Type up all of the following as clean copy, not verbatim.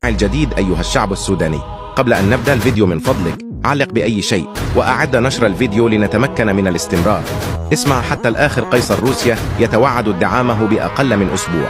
الجديد أيها الشعب السوداني، قبل أن نبدأ الفيديو من فضلك علق بأي شيء وأعد نشر الفيديو لنتمكن من الاستمرار. اسمع حتى الآخر. قيصر روسيا يتوعد ادعامه بأقل من أسبوع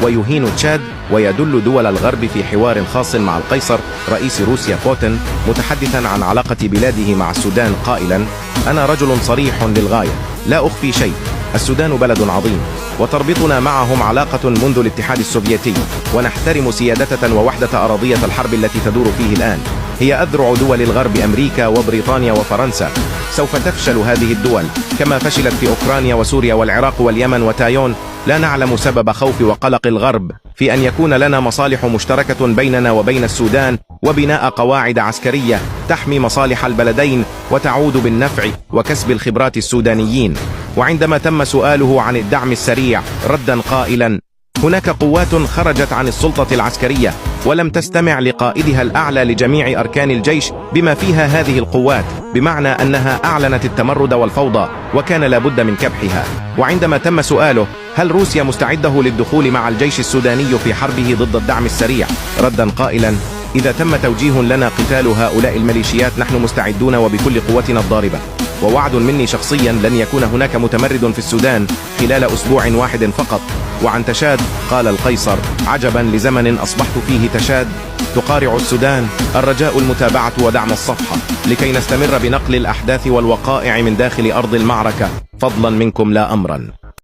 ويهين تشاد ويدل دول الغرب في حوار خاص مع القيصر رئيس روسيا بوتين متحدثا عن علاقة بلاده مع السودان قائلا: أنا رجل صريح للغاية، لا أخفي شيء. السودان بلد عظيم وتربطنا معهم علاقة منذ الاتحاد السوفيتي، ونحترم سيادة ووحدة أراضية الحرب التي تدور فيه الآن. هي أذرع دول الغرب أمريكا وبريطانيا وفرنسا. سوف تفشل هذه الدول كما فشلت في أوكرانيا وسوريا والعراق واليمن وتايون. لا نعلم سبب خوف وقلق الغرب في أن يكون لنا مصالح مشتركة بيننا وبين السودان، وبناء قواعد عسكرية تحمي مصالح البلدين وتعود بالنفع وكسب الخبرات السودانيين. وعندما تم سؤاله عن الدعم السريع ردا قائلا: هناك قوات خرجت عن السلطة العسكرية ولم تستمع لقائدها الأعلى لجميع أركان الجيش بما فيها هذه القوات، بمعنى أنها أعلنت التمرد والفوضى وكان لابد من كبحها. وعندما تم سؤاله هل روسيا مستعدة للدخول مع الجيش السوداني في حربه ضد الدعم السريع ردا قائلا: إذا تم توجيه لنا قتال هؤلاء الميليشيات نحن مستعدون وبكل قوتنا الضاربة. ووعد مني شخصيا لن يكون هناك متمرد في السودان خلال أسبوع واحد فقط. وعن تشاد قال القيصر: عجبا لزمن أصبحت فيه تشاد تقارع السودان. الرجاء المتابعة ودعم الصفحة لكي نستمر بنقل الأحداث والوقائع من داخل أرض المعركة، فضلا منكم لا أمرا.